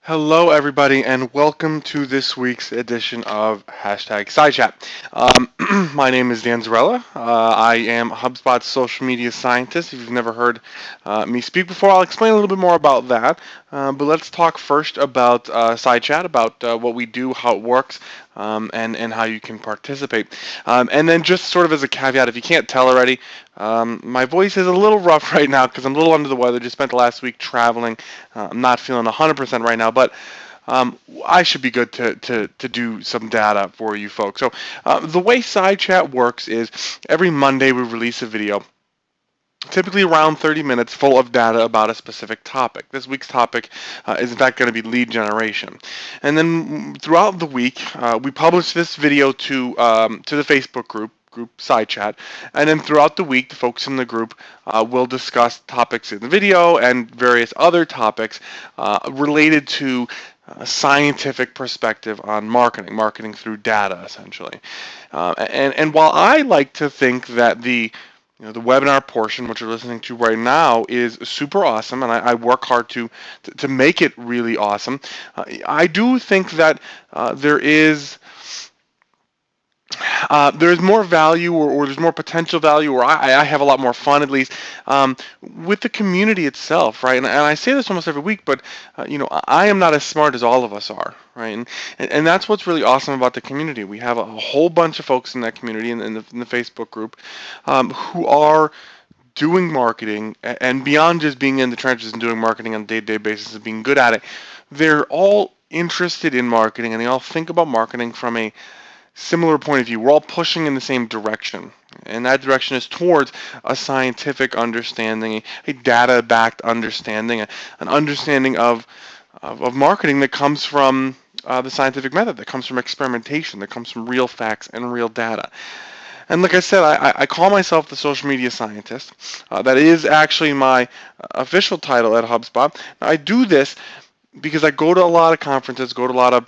Hello, everybody, and welcome to this week's edition of Hashtag SciChat. My name is Dan Zarella. I am HubSpot's social media scientist. If you've never heard me speak before, I'll explain a little bit more about that. But let's talk first about SciChat, about what we do, how it works, and how you can participate. And then just sort of as a caveat, if you can't tell already, my voice is a little rough right now because I'm a little under the weather. Just spent the last week traveling. I'm not feeling 100% right now, but I should be good to do some data for you folks. So the way SciChat works is every Monday we release a video, typically around 30 minutes, full of data about a specific topic. This week's topic is in fact going to be lead generation. And then throughout the week, we publish this video to the Facebook group SciChat, and then throughout the week, the folks in the group will discuss topics in the video and various other topics related to a scientific perspective on marketing through data, essentially. And while I like to think that the webinar portion, which you're listening to right now, is super awesome, and I work hard to make it really awesome. I do think that there's more value, or there's more potential value, or I have a lot more fun, at least, with the community itself, right? And I say this almost every week, but I am not as smart as all of us are, right? And that's what's really awesome about the community. We have a whole bunch of folks in that community, in the Facebook group, who are doing marketing, and beyond just being in the trenches and doing marketing on a day-to-day basis and being good at it, they're all interested in marketing, and they all think about marketing from a similar point of view. We're all pushing in the same direction, and that direction is towards a scientific understanding, a data-backed understanding, an understanding of marketing that comes from the scientific method, that comes from experimentation, that comes from real facts and real data. And like I said, I call myself the social media scientist. That is actually my official title at HubSpot. Now, I do this because I go to a lot of conferences, go to a lot of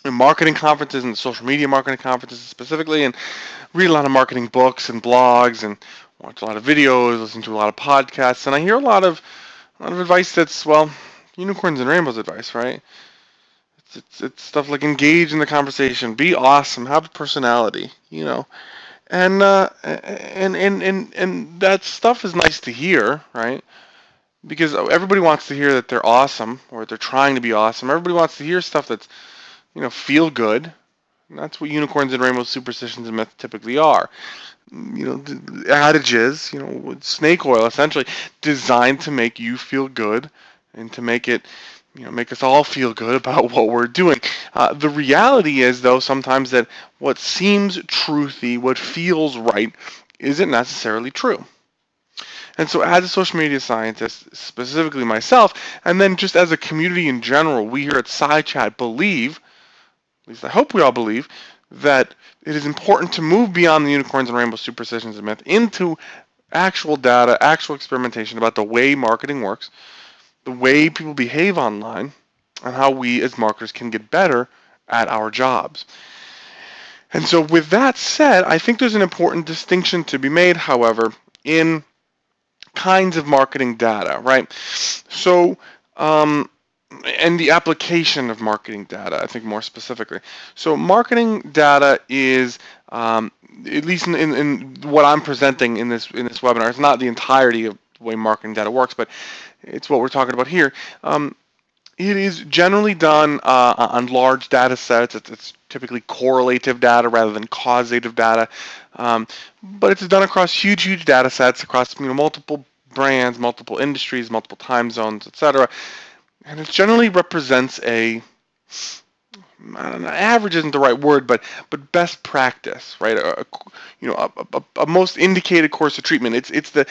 marketing conferences and social media marketing conferences specifically, and read a lot of marketing books and blogs, and watch a lot of videos, listen to a lot of podcasts, and I hear a lot of advice that's, well, unicorns and rainbows advice, right? It's stuff like engage in the conversation, be awesome, have a personality, and that stuff is nice to hear, right? Because everybody wants to hear that they're awesome, or they're trying to be awesome. Everybody wants to hear stuff that's, feel good. And that's what unicorns and rainbows, superstitions, and myths typically are. Adages, with snake oil, essentially designed to make you feel good and to make us all feel good about what we're doing. The reality is, though, sometimes that what seems truthy, what feels right, isn't necessarily true. And so, as a social media scientist, specifically myself, and then just as a community in general, we here at SciChat believe, at least I hope we all believe, that it is important to move beyond the unicorns and rainbow superstitions and myth into actual data, actual experimentation about the way marketing works, the way people behave online, and how we as marketers can get better at our jobs. And so, with that said, I think there's an important distinction to be made, however, in kinds of marketing data, right? So, and the application of marketing data, I think more specifically. So marketing data is, at least in what I'm presenting in this webinar, it's not the entirety of the way marketing data works, but it's what we're talking about here. It is generally done on large data sets. It's typically correlative data rather than causative data, but it's done across huge data sets, across multiple brands, multiple industries, multiple time zones, etc. And it generally represents I don't know, average isn't the right word, but best practice, right? A most indicated course of treatment. It's the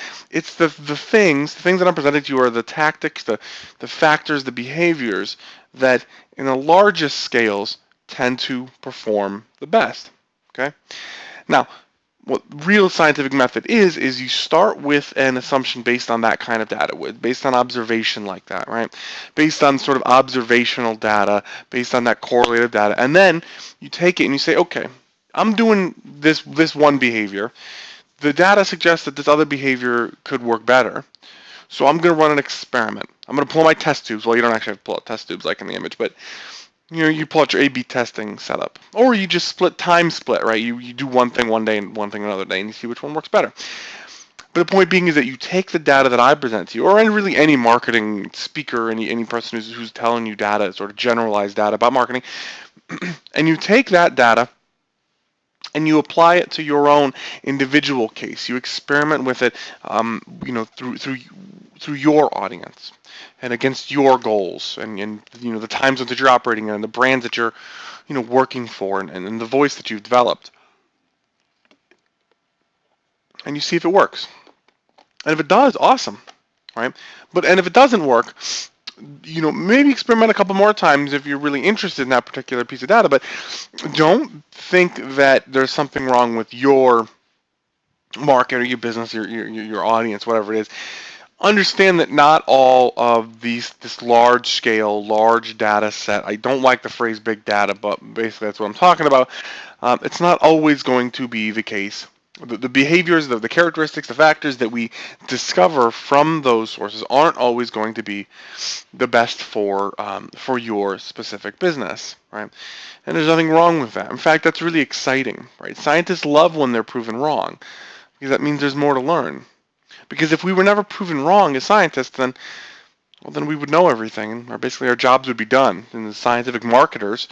things that I'm presenting to you are the tactics, the factors, the behaviors that in the largest scales tend to perform the best. Okay. Now, what real scientific method is you start with an assumption based on that kind of data, based on observation like that, right? Based on sort of observational data, based on that correlative data, and then you take it and you say, okay, I'm doing this one behavior. The data suggests that this other behavior could work better. So I'm going to run an experiment. I'm going to pull my test tubes. Well, you don't actually have to pull out test tubes like in the image, but you pull out your A/B testing setup, or you just time split, right? You do one thing one day and one thing another day, and you see which one works better. But the point being is that you take the data that I present to you, or really any marketing speaker, any person who's telling you data, sort of generalized data about marketing, and you take that data and you apply it to your own individual case. You experiment with it, through your audience and against your goals and the time zones that you're operating in and the brands that you're working for and the voice that you've developed. And you see if it works. And if it does, awesome, right? And if it doesn't work, maybe experiment a couple more times if you're really interested in that particular piece of data. But don't think that there's something wrong with your market or your business, your audience, whatever it is. Understand that not all of this large scale, large data set, I don't like the phrase big data, but basically that's what I'm talking about. It's not always going to be the case. The behaviors, the characteristics, the factors that we discover from those sources aren't always going to be the best for your specific business, right? And there's nothing wrong with that. In fact, that's really exciting, right? Scientists love when they're proven wrong because that means there's more to learn. Because if we were never proven wrong as scientists, then we would know everything, or basically our jobs would be done. And the scientific marketers,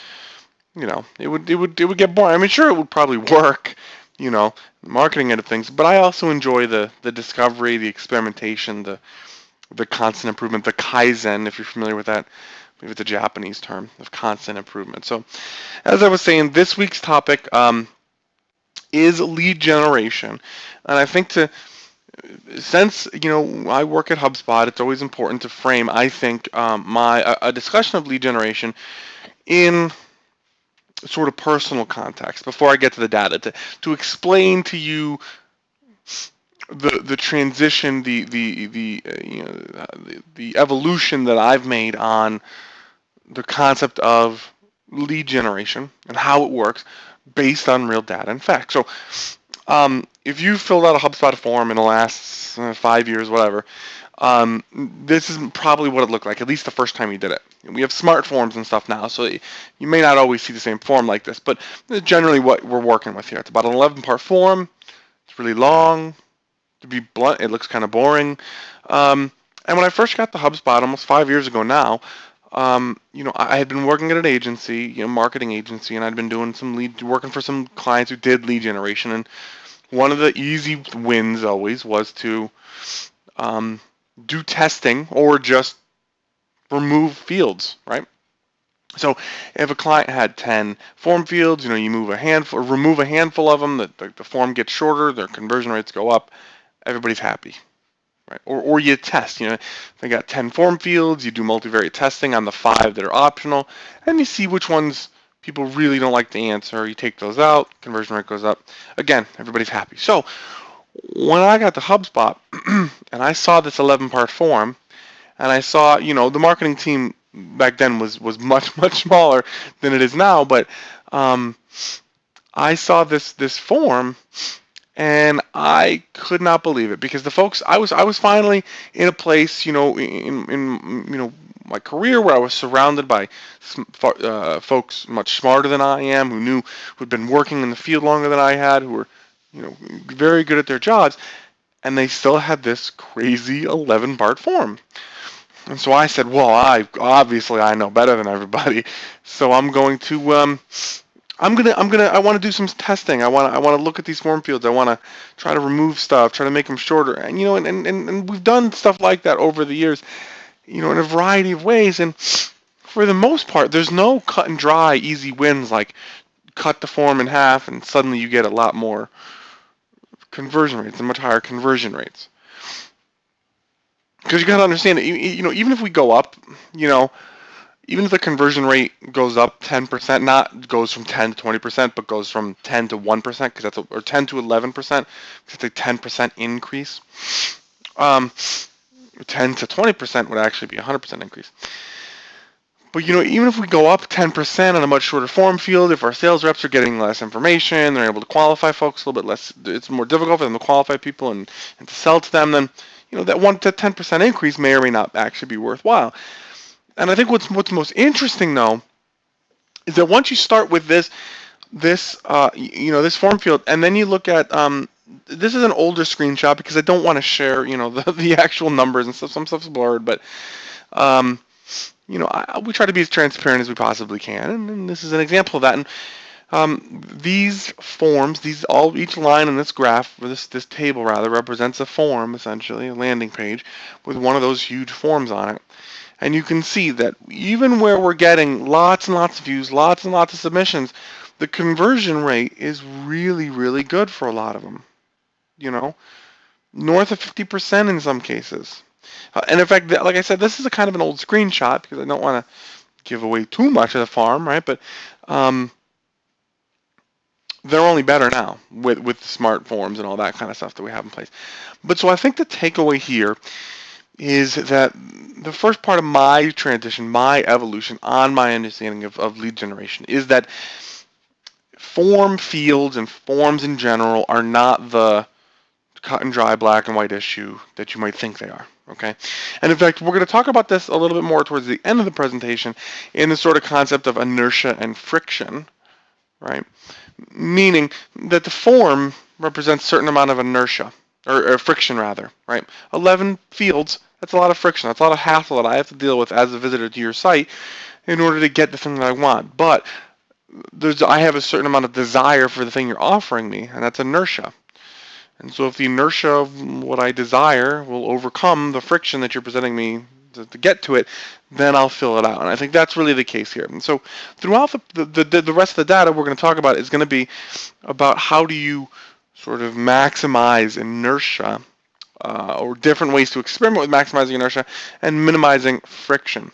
it would get boring. I mean, sure, it would probably work, the marketing end of things, but I also enjoy the discovery, the experimentation, the constant improvement, the Kaizen, if you're familiar with that. Maybe it's a Japanese term of constant improvement. So, as I was saying, this week's topic is lead generation, and I think since I work at HubSpot, it's always important to frame, I think, a discussion of lead generation in sort of personal context before I get to the data, to explain to you the transition, the evolution that I've made on the concept of lead generation and how it works based on real data and facts. So if you filled out a HubSpot form in the last 5 years, whatever, this is probably what it looked like, at least the first time you did it. We have smart forms and stuff now, so you may not always see the same form like this, but generally what we're working with here. It's about an 11-part form. It's really long. To be blunt, it looks kind of boring. And when I first got to HubSpot almost 5 years ago now, I had been working at an agency, marketing agency, and I'd been doing working for some clients who did lead generation. And one of the easy wins always was to do testing or just remove fields, right? So if a client had 10 form fields, you remove a handful of them, the form gets shorter, their conversion rates go up, everybody's happy. Right? Or you test, they got 10 form fields, you do multivariate testing on the 5 that are optional, and you see which ones people really don't like the answer. You take those out, conversion rate goes up. Again, everybody's happy. So when I got to HubSpot and I saw this 11-part form, and I saw, the marketing team back then was much, much smaller than it is now, but I saw this form, and I could not believe it, because the folks, I was finally in a place, in my career where I was surrounded by folks much smarter than I am, who'd been working in the field longer than I had, who were, very good at their jobs, and they still had this crazy 11-part form. And so I said, well, I know better than everybody, so I'm going to I want to do some testing. I want to look at these form fields. I want to try to remove stuff, try to make them shorter. And and we've done stuff like that over the years, in a variety of ways. And for the most part, there's no cut and dry easy wins like cut the form in half and suddenly you get a lot more conversion rates and much higher conversion rates. Because you got to understand that even if we go up, even if the conversion rate goes up 10%, not goes from 10 to 20%, but goes from 10 to 1%, because or 10 to 11%, because it's a 10% increase. 10 to 20% would actually be a 100% increase. But even if we go up 10% on a much shorter form field, if our sales reps are getting less information, they're able to qualify folks a little bit less. It's more difficult for them to qualify people and to sell to them. Then that 1 to 10% increase may or may not actually be worthwhile. And I think what's most interesting though is that once you start with this form field, and then you look at this is an older screenshot because I don't want to share the actual numbers and stuff. Some stuff's blurred, but um, we try to be as transparent as we possibly can, and this is an example of that. And these forms, each line in this graph, or this table rather, represents a form, essentially a landing page with one of those huge forms on it. And you can see that even where we're getting lots and lots of views, lots and lots of submissions, the conversion rate is really, really good for a lot of them. North of 50% in some cases. And in fact, like I said, this is a kind of an old screenshot because I don't want to give away too much of the farm, right? But they're only better now with the smart forms and all that kind of stuff that we have in place. But so I think the takeaway here is that the first part of my transition, my evolution on my understanding of lead generation is that form fields and forms in general are not the cut and dry black and white issue that you might think they are. Okay, and in fact, we're going to talk about this a little bit more towards the end of the presentation in the sort of concept of inertia and friction, right? Meaning that the form represents a certain amount of inertia, or friction rather, right? 11 fields, that's a lot of friction. That's a lot of hassle that I have to deal with as a visitor to your site in order to get the thing that I want. But I have a certain amount of desire for the thing you're offering me, and that's inertia. And so if the inertia of what I desire will overcome the friction that you're presenting me to get to it, then I'll fill it out. And I think that's really the case here. And so throughout the rest of the data we're going to talk about is going to be about how do you sort of maximize inertia or different ways to experiment with maximizing inertia and minimizing friction.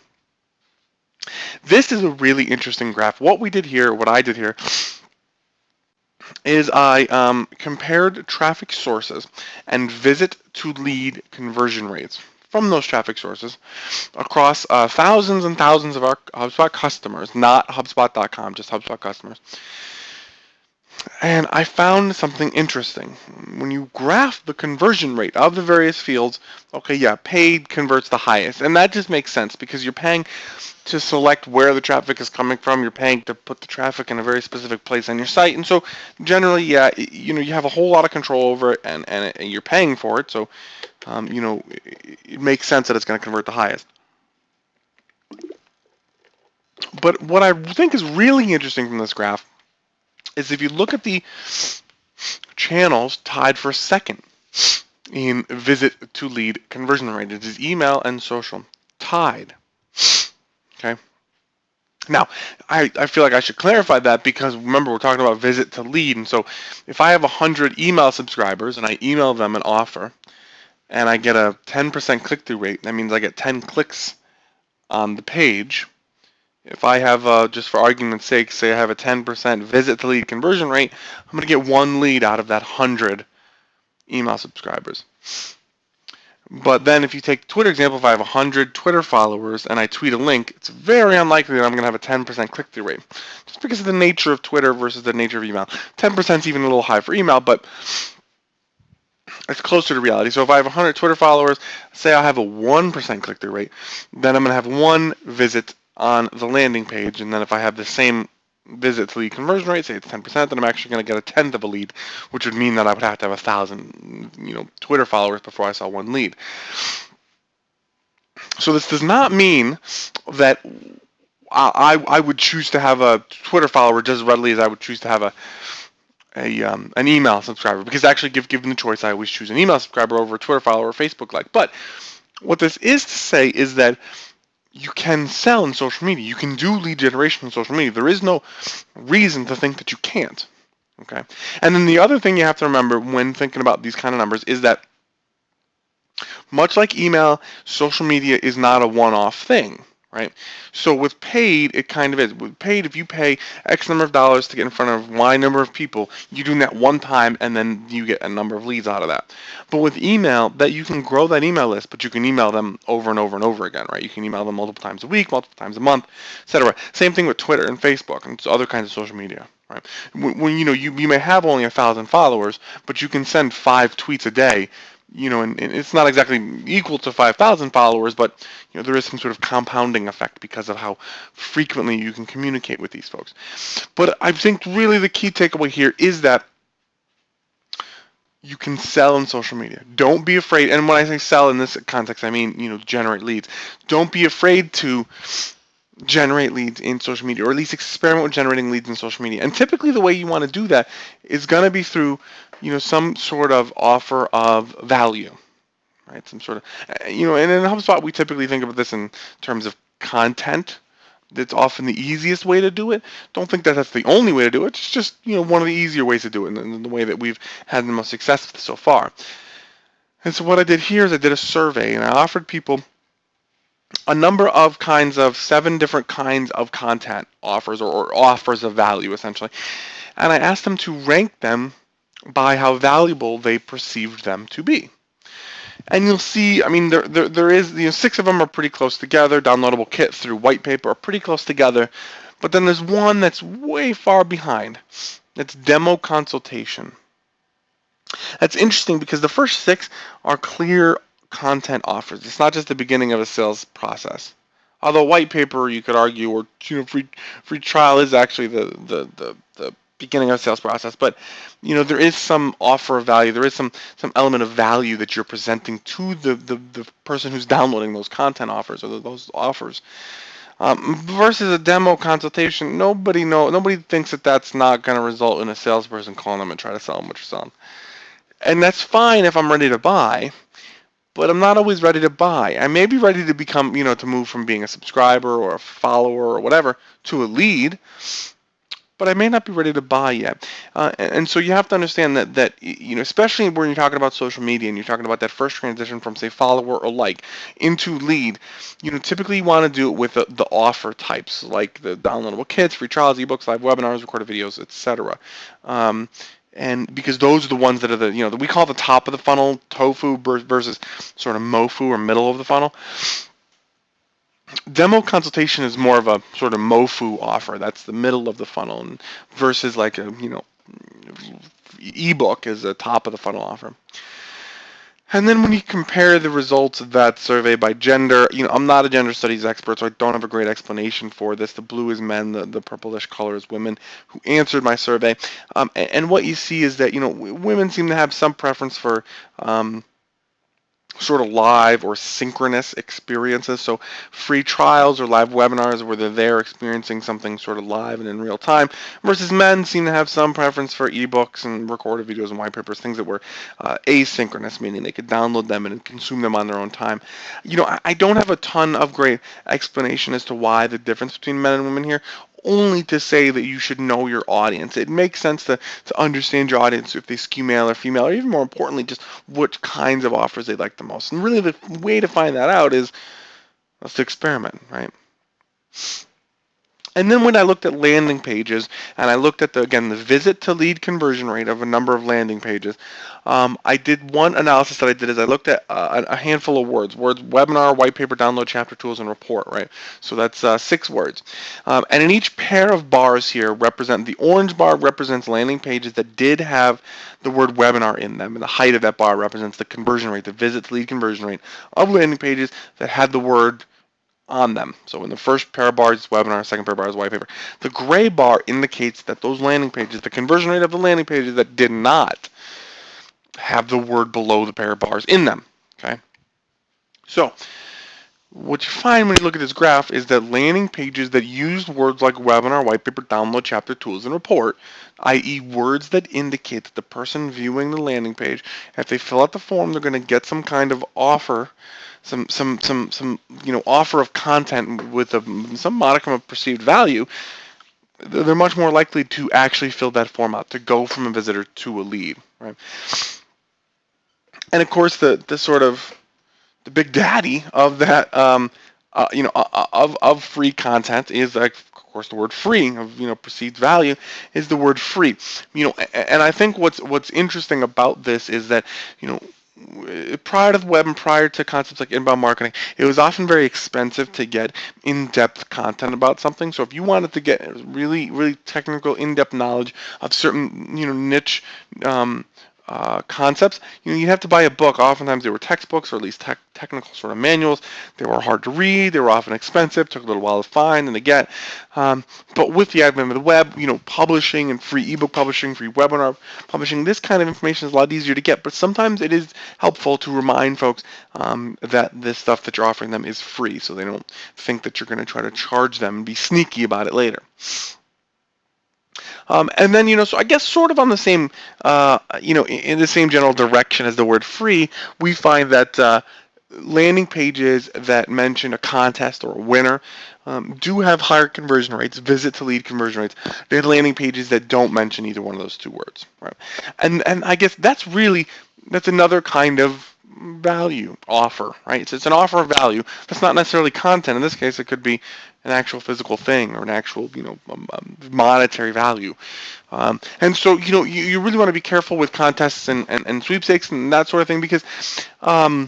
This is a really interesting graph. What I did here, is I compared traffic sources and visit to lead conversion rates from those traffic sources across thousands and thousands of our HubSpot customers, not HubSpot.com, just HubSpot customers. And I found something interesting. When you graph the conversion rate of the various fields, okay, yeah, paid converts the highest. And that just makes sense because you're paying to select where the traffic is coming from. You're paying to put the traffic in a very specific place on your site. And so generally, yeah, you have a whole lot of control over it and you're paying for it. So, it makes sense that it's going to convert the highest. But what I think is really interesting from this graph is if you look at the channels tied for second in visit to lead conversion rate, it is email and social tied. Okay. Now, I feel like I should clarify that because remember we're talking about visit to lead, and so if I have 100 email subscribers and I email them an offer and I get a 10% click-through rate, that means I get 10 clicks on the page. If I have, just for argument's sake, say I have a 10% visit to lead conversion rate, I'm going to get one lead out of that 100 email subscribers. But then if you take Twitter example, if I have 100 Twitter followers and I tweet a link, it's very unlikely that I'm going to have a 10% click-through rate. Just because of the nature of Twitter versus the nature of email. 10% is even a little high for email, but it's closer to reality. So if I have 100 Twitter followers, say I have a 1% click-through rate, then I'm going to have one visit on the landing page, and then if I have the same visit to lead conversion rate, say it's 10%, then I'm actually going to get a tenth of a lead, which would mean that I would have to have 1,000, Twitter followers before I saw one lead. So this does not mean that I would choose to have a Twitter follower just as readily as I would choose to have an email subscriber, because actually, given the choice, I always choose an email subscriber over a Twitter follower or Facebook like. But what this is to say is that you can sell in social media. You can do lead generation in social media. There is no reason to think that you can't. Okay. And then the other thing you have to remember when thinking about these kind of numbers is that much like email, social media is not a one-off thing, right? So with paid, it kind of is. With paid, if you pay X number of dollars to get in front of Y number of people, you're doing that one time and then you get a number of leads out of that. But with email, that you can grow that email list, but you can email them over and over and over again, right? You can email them multiple times a week, multiple times a month, etc. Same thing with Twitter and Facebook and other kinds of social media, right? When you may have only 1,000 followers, but you can send 5 tweets a day. and it's not exactly equal to 5,000 followers, but there is some sort of compounding effect because of how frequently you can communicate with these folks. But I think really the key takeaway here is that you can sell in social media. Don't be afraid. And when I say sell in this context, I mean, generate leads. Don't be afraid to generate leads in social media, or at least experiment with generating leads in social media. And typically the way you want to do that is going to be through, some sort of offer of value, right? Some sort of, and in HubSpot, we typically think of this in terms of content. That's often the easiest way to do it. Don't think that that's the only way to do it. It's just, one of the easier ways to do it, and the way that we've had the most success with so far. And so what I did here is I did a survey, and I offered people a number of 7 different kinds of content offers, or offers of value, essentially. And I asked them to rank them by how valuable they perceived them to be. And you'll see, there is, 6 of them are pretty close together. Downloadable kit through white paper are pretty close together. But then there's one that's way far behind. It's demo consultation. That's interesting because the first 6 are clear content offers. It's not just the beginning of a sales process. Although white paper, you could argue, or free trial is actually the beginning of a sales process. But there is some offer of value. There is some element of value that you're presenting to the person who's downloading those content offers, or those offers. Versus a demo consultation, nobody thinks that that's not going to result in a salesperson calling them and try to sell them what you're selling. And that's fine if I'm ready to buy, but I'm not always ready to buy. I may be ready to become, to move from being a subscriber or a follower or whatever to a lead, but I may not be ready to buy yet. And so you have to understand that especially when you're talking about social media and you're talking about that first transition from, say, follower or like into lead, typically you want to do it with the offer types, like the downloadable kits, free trials, ebooks, live webinars, recorded videos, etc. And because those are the ones that are that we call the top of the funnel, tofu versus sort of mofu, or middle of the funnel. Demo consultation is more of a sort of mofu offer. That's the middle of the funnel, versus like a ebook is a top of the funnel offer. And then when you compare the results of that survey by gender, I'm not a gender studies expert, so I don't have a great explanation for this. The blue is men, the purplish color is women who answered my survey. And what you see is that, women seem to have some preference for sort of live or synchronous experiences. So free trials or live webinars where they're there experiencing something sort of live and in real time, versus men seem to have some preference for ebooks and recorded videos and white papers, things that were asynchronous, meaning they could download them and consume them on their own time. I don't have a ton of great explanation as to why the difference between men and women here, only to say that you should know your audience. It makes sense to understand your audience, if they skew male or female, or even more importantly, just what kinds of offers they like the most. And really the way to find that out is let's experiment, right? And then when I looked at landing pages, and I looked at the visit to lead conversion rate of a number of landing pages, I did one analysis that I did is I looked at a handful of words, webinar, white paper, download, chapter, tools, and report, right? So that's 6 words. And in each pair of bars here the orange bar represents landing pages that did have the word webinar in them, and the height of that bar represents the conversion rate, the visit to lead conversion rate of landing pages that had the word on them. So in the first pair of bars, it's webinar, second pair of bars, white paper. The gray bar indicates that those landing pages, the conversion rate of the landing pages that did not have the word below the pair of bars in them. Okay. So what you find when you look at this graph is that landing pages that used words like webinar, white paper, download, chapter, tools, and report, i.e. words that indicate that the person viewing the landing page, if they fill out the form, they're going to get some kind of offer, some offer of content with some modicum of perceived value, they're much more likely to actually fill that form out, to go from a visitor to a lead, right? And of course, the big daddy of that, of free content is, like, of course, the word free, of perceived value, is the word free. And I think what's interesting about this is that prior to the web and prior to concepts like inbound marketing, it was often very expensive to get in-depth content about something. So if you wanted to get really, really technical, in-depth knowledge of certain, niche concepts, you'd have to buy a book. Oftentimes they were textbooks or at least technical sort of manuals. They were hard to read. They were often expensive. Took a little while to find and to get. Um, but with the advent of the web, publishing and free ebook publishing, free webinar publishing, this kind of information is a lot easier to get. But sometimes it is helpful to remind folks that this stuff that you're offering them is free, so they don't think that you're going to try to charge them and be sneaky about it later. And then, so I guess sort of on the same, in the same general direction as the word free, we find that landing pages that mention a contest or a winner do have higher conversion rates, visit to lead conversion rates, than landing pages that don't mention either one of those two words, right? And I guess that's another kind of value offer, right? So it's an offer of value. That's not necessarily content. In this case, it could be an actual physical thing or an actual, monetary value. And so, you really want to be careful with contests and sweepstakes and that sort of thing because the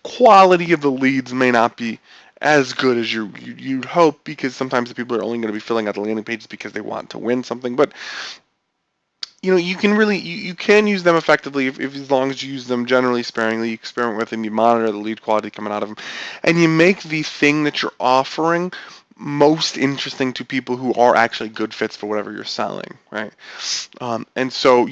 quality of the leads may not be as good as you'd hope because sometimes the people are only going to be filling out the landing pages because they want to win something. But you can really you can use them effectively if as long as you use them generally sparingly. You experiment with them, you monitor the lead quality coming out of them, and you make the thing that you're offering most interesting to people who are actually good fits for whatever you're selling, right? And so,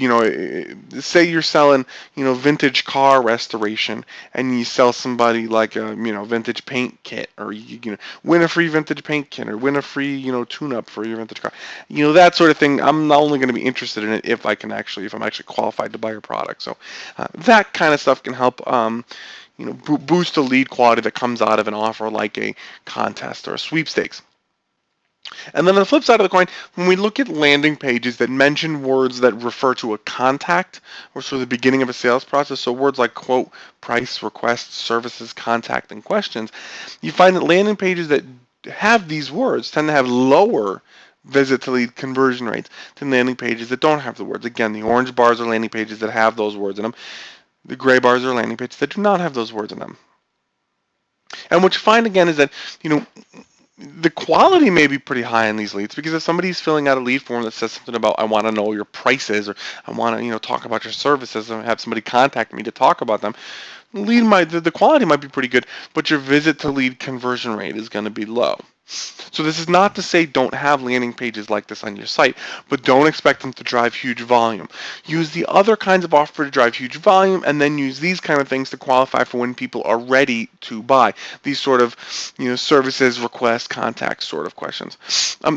say you're selling, vintage car restoration, and you sell somebody like a, vintage paint kit, or you win a free vintage paint kit, or win a free, tune-up for your vintage car, that sort of thing. I'm not only going to be interested in it if I'm actually qualified to buy your product. So that kind of stuff can help. Boost the lead quality that comes out of an offer like a contest or a sweepstakes. And then on the flip side of the coin, when we look at landing pages that mention words that refer to a contact or sort of the beginning of a sales process, so words like quote, price, request, services, contact, and questions, you find that landing pages that have these words tend to have lower visit to lead conversion rates than landing pages that don't have the words. Again, the orange bars are landing pages that have those words in them. The gray bars are landing pages that do not have those words in them. And what you find again is that, the quality may be pretty high in these leads because if somebody's filling out a lead form that says something about I want to know your prices or I want to, talk about your services and have somebody contact me to talk about them, the quality might be pretty good, but your visit to lead conversion rate is going to be low. So this is not to say don't have landing pages like this on your site, but don't expect them to drive huge volume. Use the other kinds of offer to drive huge volume, and then use these kind of things to qualify for when people are ready to buy. These sort of, services, requests, contacts sort of questions.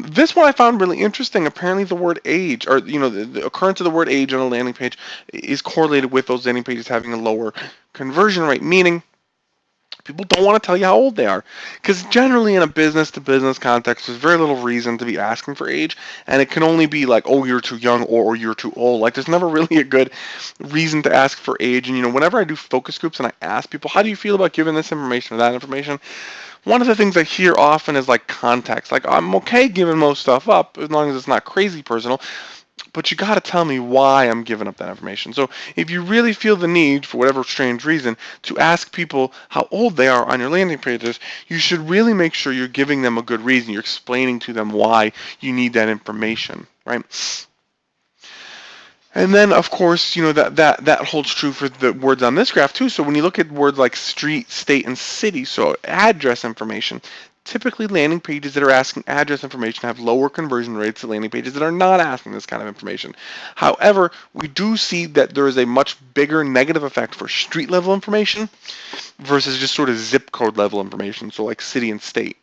This one I found really interesting. Apparently the word age, or, the occurrence of the word age on a landing page is correlated with those landing pages having a lower conversion rate, meaning people don't want to tell you how old they are. Because generally in a business-to-business context, there's very little reason to be asking for age. And it can only be like, oh, you're too young or you're too old. Like, there's never really a good reason to ask for age. And, whenever I do focus groups and I ask people, how do you feel about giving this information or that information? One of the things I hear often is like context. Like, I'm okay giving most stuff up as long as it's not crazy personal. But you got to tell me why I'm giving up that information. So if you really feel the need, for whatever strange reason, to ask people how old they are on your landing pages, you should really make sure you're giving them a good reason. You're explaining to them why you need that information, right? And then, of course, that holds true for the words on this graph too. So when you look at words like street, state, and city, so address information, typically landing pages that are asking address information have lower conversion rates than landing pages that are not asking this kind of information. However, we do see that there is a much bigger negative effect for street level information versus just sort of zip code level information, so like city and state.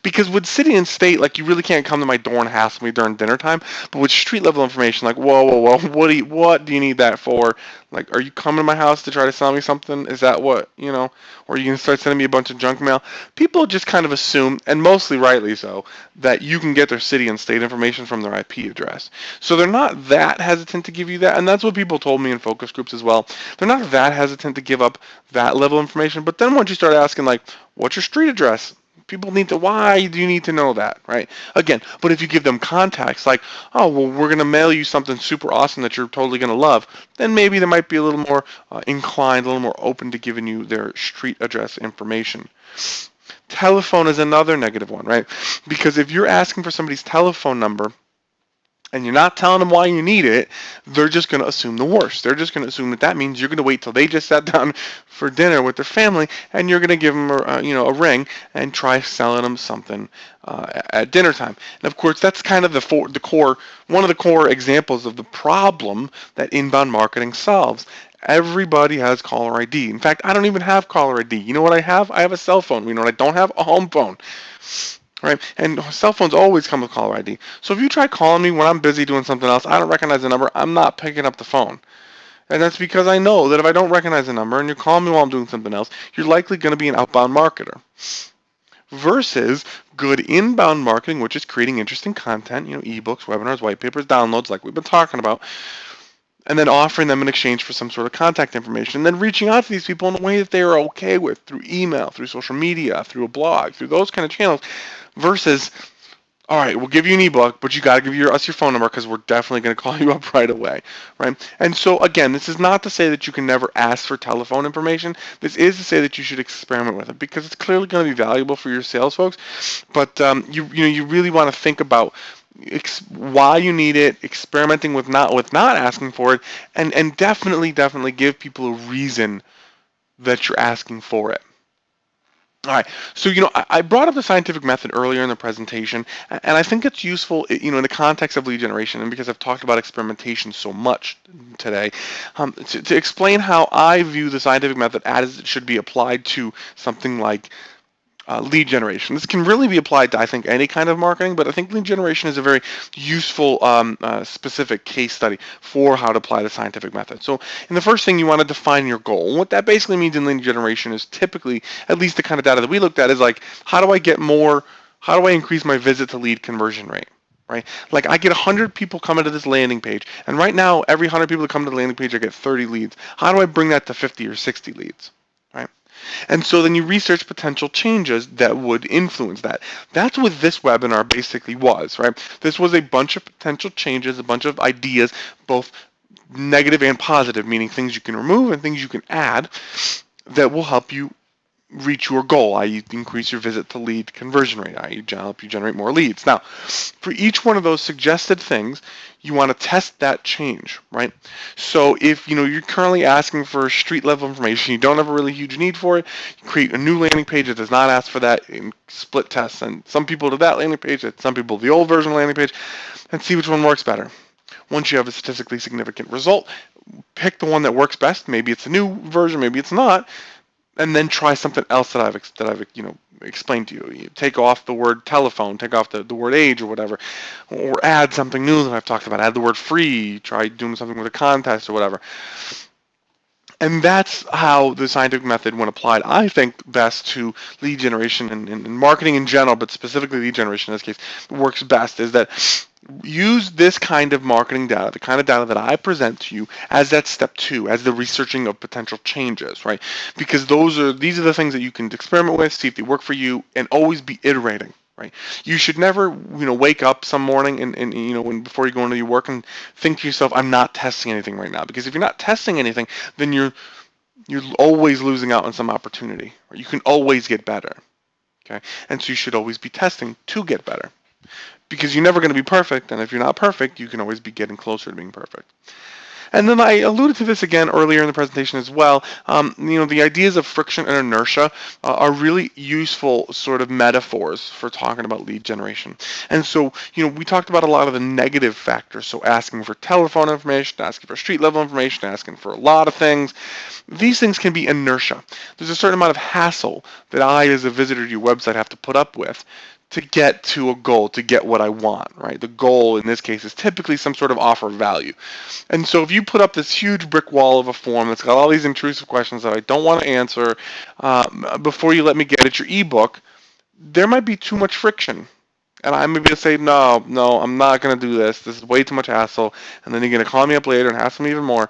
Because with city and state, like, you really can't come to my door and hassle me during dinner time. But with street level information, like, whoa, what do you need that for? Like, are you coming to my house to try to sell me something? Is that what, or are you going to start sending me a bunch of junk mail? People just kind of assume, and mostly rightly so, that you can get their city and state information from their IP address. So they're not that hesitant to give you that, and that's what people told me in focus groups as well. They're not that hesitant to give up that level of information, but then once you start asking, like, what's your street address? People need to, why do you need to know that, right? Again, but if you give them context, like, oh, well, we're going to mail you something super awesome that you're totally going to love, then maybe they might be a little more inclined, a little more open to giving you their street address information. Telephone is another negative one, right? Because if you're asking for somebody's telephone number, and you're not telling them why you need it, they're just going to assume the worst. They're just going to assume that that means you're going to wait till they just sat down for dinner with their family, and you're going to give them a ring and try selling them something at dinner time. And of course, that's kind of one of the core examples of the problem that inbound marketing solves. Everybody has caller ID. In fact, I don't even have caller ID. You know what I have? I have a cell phone. You know what I don't have? A home phone. Right? And cell phones always come with caller ID. So if you try calling me when I'm busy doing something else, I don't recognize the number, I'm not picking up the phone. And that's because I know that if I don't recognize the number and you're calling me while I'm doing something else, you're likely going to be an outbound marketer. Versus good inbound marketing, which is creating interesting content, ebooks, webinars, white papers, downloads, like we've been talking about, and then offering them in exchange for some sort of contact information, and then reaching out to these people in a way that they are okay with, through email, through social media, through a blog, through those kind of channels, versus, all right, we'll give you an ebook, but you got to give us your phone number because we're definitely going to call you up right away, right? And so, again, this is not to say that you can never ask for telephone information. This is to say that you should experiment with it because it's clearly going to be valuable for your sales folks. But you really want to think about why you need it, experimenting with not asking for it, and definitely give people a reason that you're asking for it. All right, so I brought up the scientific method earlier in the presentation, and I think it's useful, in the context of lead generation, and because I've talked about experimentation so much today, to explain how I view the scientific method as it should be applied to something like lead generation. This can really be applied to, I think, any kind of marketing, but I think lead generation is a very useful specific case study for how to apply the scientific method. So in the first thing, you want to define your goal. And what that basically means in lead generation is typically, at least the kind of data that we looked at, is like, how do I increase my visit to lead conversion rate? Right? Like I get 100 people coming to this landing page, and right now, every 100 people that come to the landing page, I get 30 leads. How do I bring that to 50 or 60 leads? Right? And so then you research potential changes that would influence that. That's what this webinar basically was, right? This was a bunch of potential changes, a bunch of ideas, both negative and positive, meaning things you can remove and things you can add that will help you reach your goal, i.e. increase your visit to lead conversion rate, i.e. help you generate more leads. Now, for each one of those suggested things, you want to test that change, right? So if you're currently asking for street level information, you don't have a really huge need for it, you create a new landing page that does not ask for that, and split tests, and some people to that landing page, and some people to the old version of the landing page, and see which one works better. Once you have a statistically significant result, pick the one that works best. Maybe it's a new version, maybe it's not, and then try something else that I've explained to you. You take off the word telephone, take off the word age or whatever, or add something new that I've talked about. Add the word free. Try doing something with a contest or whatever. And that's how the scientific method, when applied, I think best to lead generation and marketing in general, but specifically lead generation in this case, works best, is that use this kind of marketing data, the kind of data that I present to you, as that step 2, as the researching of potential changes, right? Because these are the things that you can experiment with, see if they work for you, and always be iterating. Right. You should never, wake up some morning and before you go into your work and think to yourself, I'm not testing anything right now. Because if you're not testing anything, then you're always losing out on some opportunity. Or you can always get better. Okay. And so you should always be testing to get better. Because you're never going to be perfect, and if you're not perfect, you can always be getting closer to being perfect. And then I alluded to this again earlier in the presentation as well. The ideas of friction and inertia are really useful sort of metaphors for talking about lead generation. And so, we talked about a lot of the negative factors. So asking for telephone information, asking for street level information, asking for a lot of things. These things can be inertia. There's a certain amount of hassle that I, as a visitor to your website, have to put up with to get to a goal, to get what I want, right? The goal in this case is typically some sort of offer value. And so if you put up this huge brick wall of a form that's got all these intrusive questions that I don't want to answer before you let me get at your ebook, there might be too much friction. And I may be able to say, no, I'm not going to do this. This is way too much hassle. And then you're going to call me up later and hassle me even more.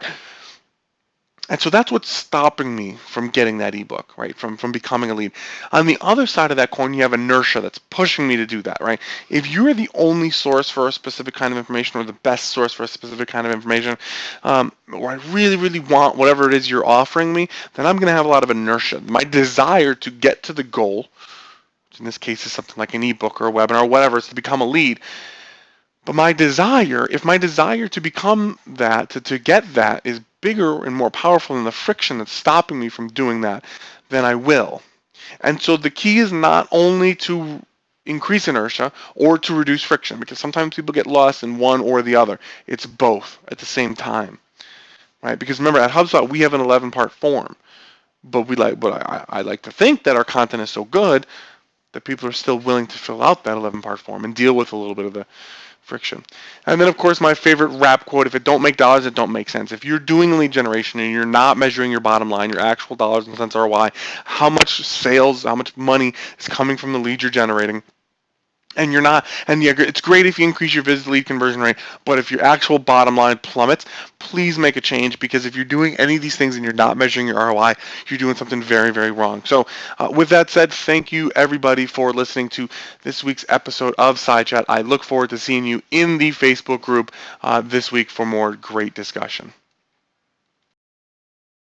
And so that's what's stopping me from getting that ebook, right? From becoming a lead. On the other side of that coin, you have inertia that's pushing me to do that, right? If you're the only source for a specific kind of information, or the best source for a specific kind of information, or I really, really want whatever it is you're offering me, then I'm going to have a lot of inertia. My desire to get to the goal, which in this case is something like an ebook or a webinar or whatever, is to become a lead. But my desire, if my desire to become that, to get that, is bigger and more powerful than the friction that's stopping me from doing that, then I will. And so the key is not only to increase inertia or to reduce friction, because sometimes people get lost in one or the other. It's both at the same time, right? Because remember, at HubSpot we have an 11-part form, but I like to think that our content is so good that people are still willing to fill out that 11-part form and deal with a little bit of the friction. And then, of course, my favorite rap quote: if it don't make dollars, it don't make sense. If you're doing lead generation and you're not measuring your bottom line, your actual dollars and cents ROI, how much sales, how much money is coming from the lead you're generating, and you're not, and yeah, it's great if you increase your visit lead conversion rate, but if your actual bottom line plummets, please make a change, because if you're doing any of these things and you're not measuring your ROI, you're doing something very, very wrong. So with that said, thank you everybody for listening to this week's episode of Side Chat. I look forward to seeing you in the Facebook group this week for more great discussion.